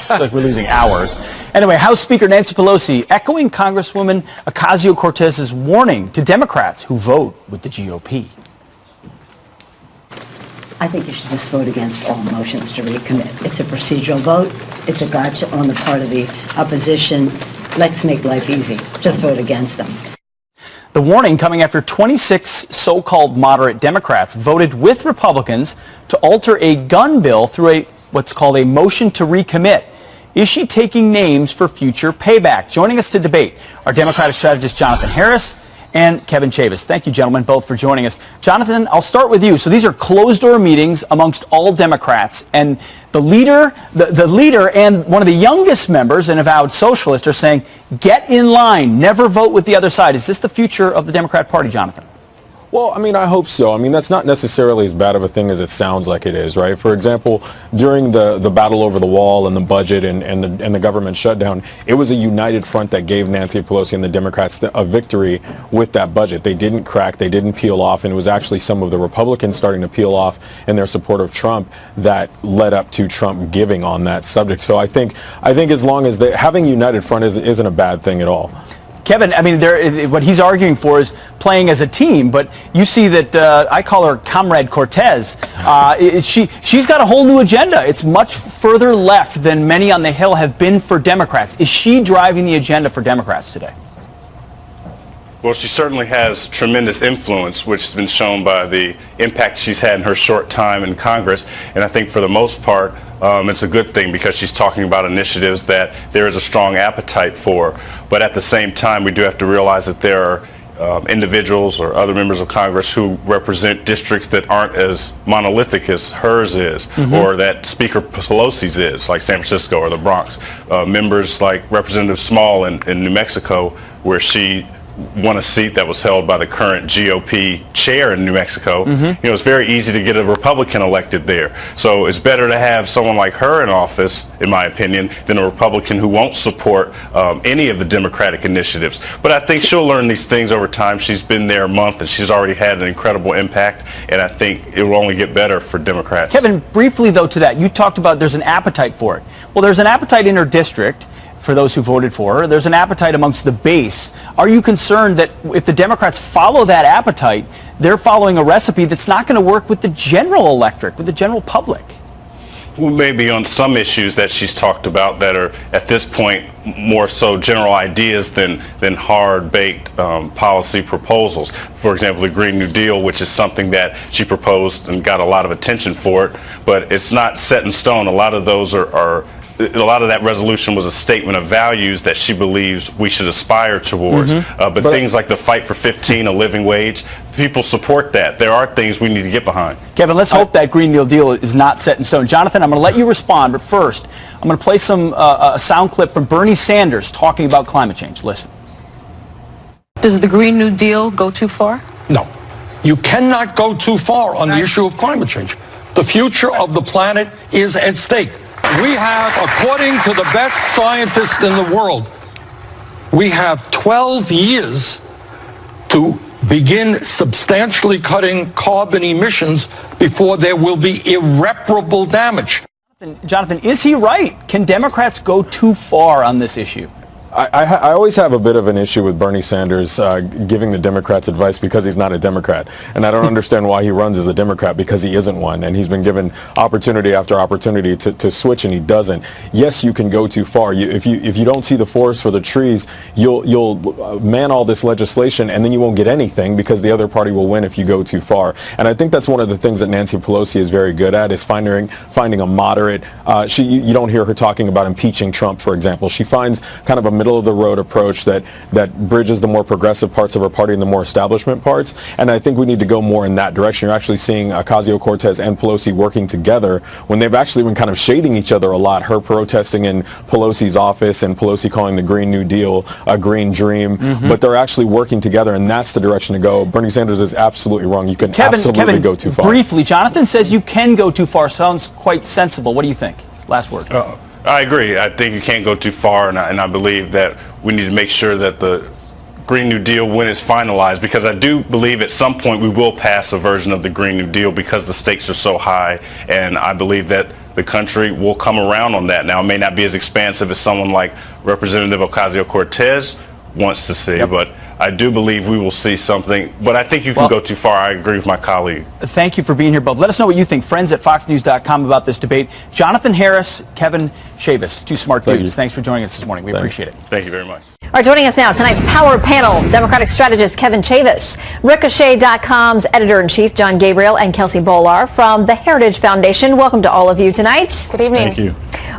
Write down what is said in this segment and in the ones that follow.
like we're losing hours. Anyway, House Speaker Nancy Pelosi echoing Congresswoman Ocasio-Cortez's warning to Democrats who vote with the GOP. I think you should just vote against all motions to recommit. It's a procedural vote. It's a gotcha on the part of the opposition. Let's make life easy. Just vote against them. The warning coming after 26 so-called moderate Democrats voted with Republicans to alter a gun bill through what's called a motion to recommit. Is she taking names for future payback? Joining us to debate are Democratic strategist Jonathan Harris and Kevin Chavez. Thank you, gentlemen, both for joining us. Jonathan, I'll start with you. So these are closed-door meetings amongst all Democrats, and the leader and one of the youngest members, an avowed socialist, are saying, get in line, never vote with the other side. Is this the future of the Democrat Party, Jonathan? Well, I mean, I hope so. I mean, that's not necessarily as bad of a thing as it sounds like it is, right? For example, during the battle over the wall and the budget and the government shutdown, it was a united front that gave Nancy Pelosi and the Democrats a victory with that budget. They didn't crack, they didn't peel off, and it was actually some of the Republicans starting to peel off in their support of Trump that led up to Trump giving on that subject. So I think as long as having a united front isn't a bad thing at all. Kevin, I mean, what he's arguing for is playing as a team, but you see that I call her Comrade Cortez. She's got a whole new agenda. It's much further left than many on the Hill have been for Democrats. Is she driving the agenda for Democrats today? Well, she certainly has tremendous influence, which has been shown by the impact she's had in her short time in Congress. And I think for the most part, it's a good thing because she's talking about initiatives that there is a strong appetite for. But at the same time, we do have to realize that there are individuals or other members of Congress who represent districts that aren't as monolithic as hers is, or that Speaker Pelosi's is, like San Francisco or the Bronx. Members like Representative Small in New Mexico, where she won a seat that was held by the current GOP chair in New Mexico. You know, it's very easy to get a Republican elected there. So it's better to have someone like her in office, in my opinion, than a Republican who won't support any of the Democratic initiatives. But I think she'll learn these things over time. She's been there a month and she's already had an incredible impact, and I think it will only get better for Democrats. Kevin, briefly though to that, you talked about there's an appetite for it. Well, there's an appetite in her district for those who voted for her. There's an appetite amongst the base. Are you concerned that if the Democrats follow that appetite, they're following a recipe that's not going to work with the general electorate, with the general public? Well, maybe on some issues that she's talked about that are at this point more so general ideas than hard-baked policy proposals. For example, the Green New Deal, which is something that she proposed and got a lot of attention for it, but it's not set in stone. A lot of those a lot of that resolution was a statement of values that she believes we should aspire towards. But things like the fight for 15, a living wage, people support that. There are things we need to get behind. Kevin, let's hope that Green New Deal is not set in stone. Jonathan, I'm going to let you respond, but first, I'm going to play a sound clip from Bernie Sanders talking about climate change. Listen. Does the Green New Deal go too far? No. You cannot go too far on the issue of climate change. The future of the planet is at stake. We have, according to the best scientists in the world, we have 12 years to begin substantially cutting carbon emissions before there will be irreparable damage. Jonathan, is he right? Can Democrats go too far on this issue? I always have a bit of an issue with Bernie Sanders giving the Democrats advice because he's not a Democrat. And I don't understand why he runs as a Democrat, because he isn't one. And he's been given opportunity after opportunity to switch, and he doesn't. Yes, you can go too far. If you don't see the forest for the trees, you'll man all this legislation, and then you won't get anything because the other party will win if you go too far. And I think that's one of the things that Nancy Pelosi is very good at, is finding a moderate. You don't hear her talking about impeaching Trump, for example. She finds kind of a middle of the road approach that bridges the more progressive parts of our party and the more establishment parts, and I think we need to go more in that direction. You're actually seeing Ocasio-Cortez and Pelosi working together when they've actually been kind of shading each other a lot. Her protesting in Pelosi's office and Pelosi calling the Green New Deal a green dream, but they're actually working together, and that's the direction to go. Bernie Sanders is absolutely wrong. You can absolutely go too far. Briefly, Jonathan says you can go too far. Sounds quite sensible. What do you think? Last word. I agree. I think you can't go too far, and I believe that we need to make sure that the Green New Deal, when it's finalized, because I do believe at some point we will pass a version of the Green New Deal because the stakes are so high, and I believe that the country will come around on that. Now, it may not be as expansive as someone like Representative Ocasio-Cortez wants to see, but I do believe we will see something. But I think you can go too far. I agree with my colleague. Thank you for being here, both. Let us know what you think. Friends at foxnews.com about this debate. Jonathan Harris, Kevin Chavis, two smart dudes. Thanks for joining us this morning. We appreciate it. Thank you very much. All right, joining us now, tonight's Power Panel, Democratic strategist Kevin Chavis, Ricochet.com's editor-in-chief John Gabriel, and Kelsey Bolar from the Heritage Foundation. Welcome to all of you tonight. Good evening. Thank you.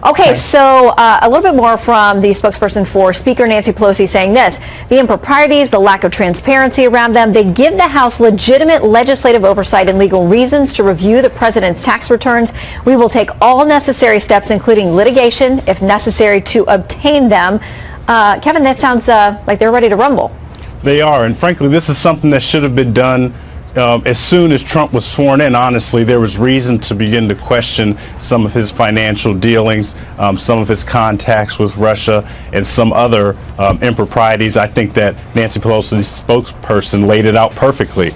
Okay, so a little bit more from the spokesperson for Speaker Nancy Pelosi saying this: the improprieties, the lack of transparency around them, they give the House legitimate legislative oversight and legal reasons to review the president's tax returns. We will take all necessary steps, including litigation, if necessary, to obtain them. Kevin, that sounds like they're ready to rumble. They are, and frankly, this is something that should have been done as soon as Trump was sworn in. Honestly, there was reason to begin to question some of his financial dealings, some of his contacts with Russia, and some other improprieties. I think that Nancy Pelosi's spokesperson laid it out perfectly.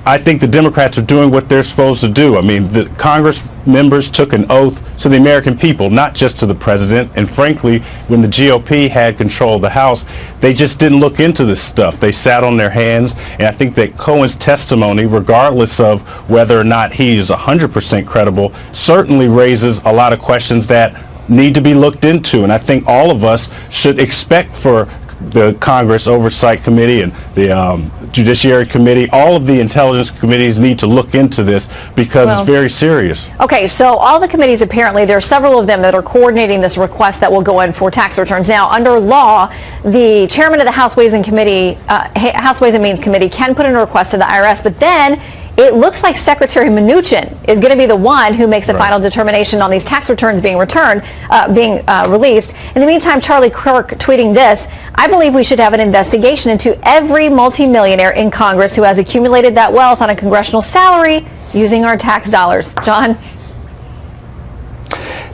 I think the Democrats are doing what they're supposed to do. I mean, the Congress members took an oath to the American people, not just to the president. And frankly, when the GOP had control of the House, they just didn't look into this stuff. They sat on their hands. And I think that Cohen's testimony, regardless of whether or not he is 100% credible, certainly raises a lot of questions that need to be looked into. And I think all of us should expect for the Congress Oversight Committee and the Judiciary Committee, all of the intelligence committees need to look into this because it's very serious. Okay, so all the committees, apparently, there are several of them that are coordinating this request that will go in for tax returns. Now, under law, the chairman of the House Ways and Means Committee can put in a request to the IRS, but then it looks like Secretary Mnuchin is going to be the one who makes the final determination on these tax returns being returned, released. In the meantime, Charlie Kirk tweeting this: I believe we should have an investigation into every multimillionaire in Congress who has accumulated that wealth on a congressional salary using our tax dollars. John?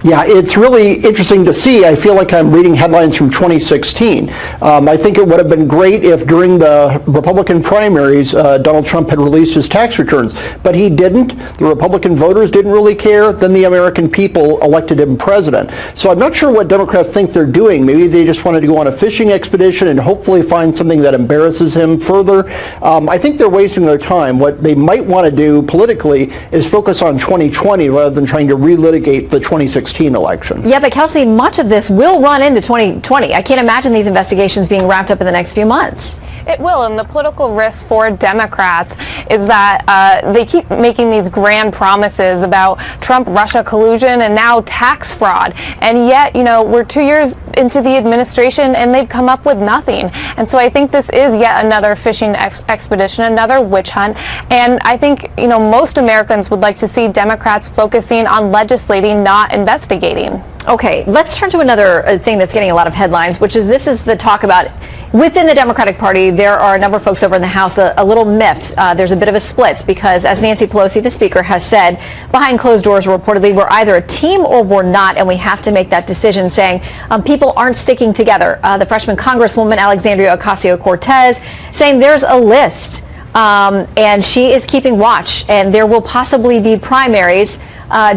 Yeah, it's really interesting to see. I feel like I'm reading headlines from 2016. I think it would have been great if during the Republican primaries, Donald Trump had released his tax returns, but he didn't. The Republican voters didn't really care. Then the American people elected him president. So I'm not sure what Democrats think they're doing. Maybe they just wanted to go on a fishing expedition and hopefully find something that embarrasses him further. I think they're wasting their time. What they might want to do politically is focus on 2020 rather than trying to relitigate the 2016 election. Yeah, but Kelsey, much of this will run into 2020. I can't imagine these investigations being wrapped up in the next few months. It will, and the political risk for Democrats is that they keep making these grand promises about Trump-Russia collusion and now tax fraud, and yet, we're 2 years into the administration and they've come up with nothing. And so I think this is yet another fishing expedition, another witch hunt, and I think, most Americans would like to see Democrats focusing on legislating, not investigating. Okay, let's turn to another thing that's getting a lot of headlines, which is this is the talk about within the Democratic Party. There are a number of folks over in the House a little miffed. There's a bit of a split because, as Nancy Pelosi, the Speaker, has said, behind closed doors, reportedly, we're either a team or we're not, and we have to make that decision, saying people aren't sticking together. The freshman Congresswoman Alexandria Ocasio-Cortez saying there's a list, and she is keeping watch, and there will possibly be primaries.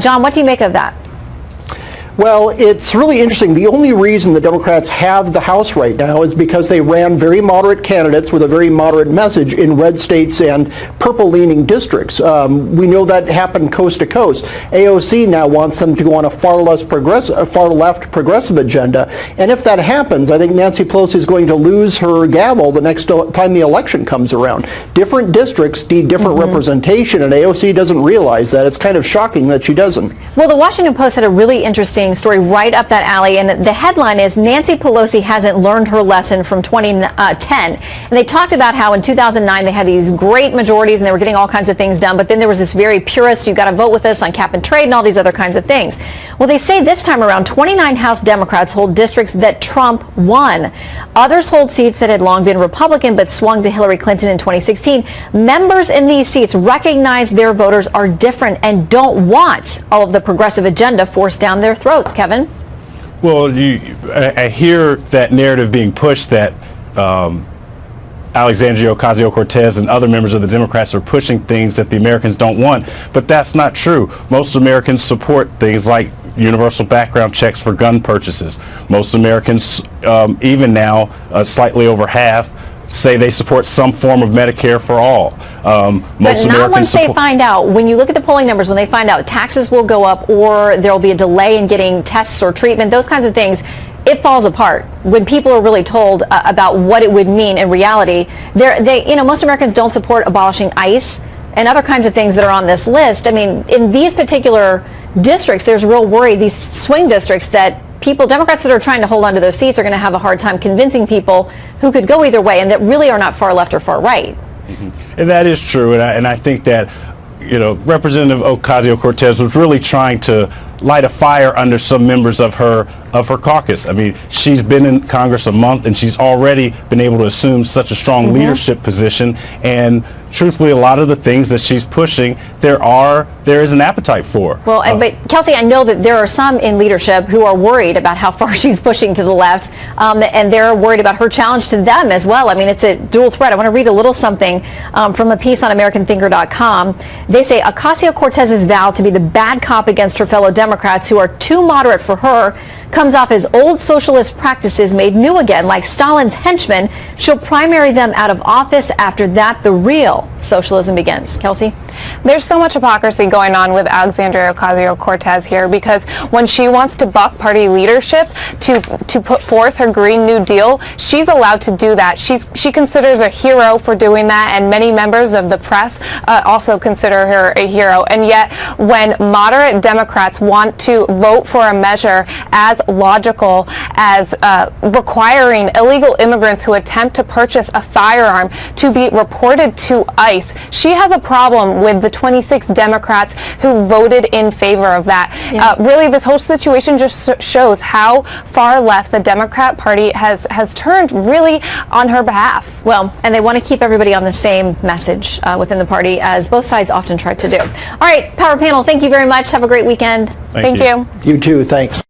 John, what do you make of that? Well, it's really interesting. The only reason the Democrats have the House right now is because they ran very moderate candidates with a very moderate message in red states and purple-leaning districts. We know that happened coast to coast. AOC now wants them to go on a far left progressive agenda. And if that happens, I think Nancy Pelosi is going to lose her gavel the next time the election comes around. Different districts need different representation, and AOC doesn't realize that. It's kind of shocking that she doesn't. Well, the Washington Post had a really interesting story right up that alley, and the headline is Nancy Pelosi hasn't learned her lesson from 2010. And they talked about how in 2009 they had these great majorities and they were getting all kinds of things done, but then there was this very purist, you got to vote with us on cap and trade and all these other kinds of things. Well, they say this time around 29 House Democrats hold districts that Trump won. Others hold seats that had long been Republican but swung to Hillary Clinton in 2016. Members in these seats recognize their voters are different and don't want all of the progressive agenda forced down their throats. Kevin? Well, I hear that narrative being pushed that Alexandria Ocasio-Cortez and other members of the Democrats are pushing things that the Americans don't want, but that's not true. Most Americans support things like universal background checks for gun purchases. Most Americans, even now, slightly over half, say they support some form of Medicare for all. But not once they find out, when you look at the polling numbers, when they find out taxes will go up or there will be a delay in getting tests or treatment, those kinds of things, it falls apart. When people are really told about what it would mean in reality, most Americans don't support abolishing ICE and other kinds of things that are on this list. I mean, in these particular districts, there's real worry, these swing districts, that Democrats that are trying to hold on to those seats are going to have a hard time convincing people who could go either way and that really are not far left or far right. And that is true, and I think that, Representative Ocasio-Cortez was really trying to light a fire under some members of her caucus. I mean, she's been in Congress a month and she's already been able to assume such a strong leadership position, and truthfully, a lot of the things that she's pushing, there is an appetite for. Well, but Kelsey, I know that there are some in leadership who are worried about how far she's pushing to the left, and they're worried about her challenge to them as well. I mean, it's a dual threat. I want to read a little something from a piece on AmericanThinker.com. They say Ocasio-Cortez's vow to be the bad cop against her fellow Democrats who are too moderate for her comes off as old socialist practices made new again, like Stalin's henchmen. She'll primary them out of office. After that, the real socialism begins. Kelsey? There's so much hypocrisy going on with Alexandria Ocasio-Cortez here, because when she wants to buck party leadership to put forth her Green New Deal, she's allowed to do that. She considers a hero for doing that, and many members of the press also consider her a hero. And yet, when moderate Democrats want to vote for a measure as logical as requiring illegal immigrants who attempt to purchase a firearm to be reported to ICE, she has a problem with the 26 Democrats who voted in favor of that. Yeah. Really, this whole situation just shows how far left the Democrat Party has turned really on her behalf. Well, and they want to keep everybody on the same message within the party, as both sides often try to do. All right, Power Panel, thank you very much. Have a great weekend. Thank you. You too, thanks.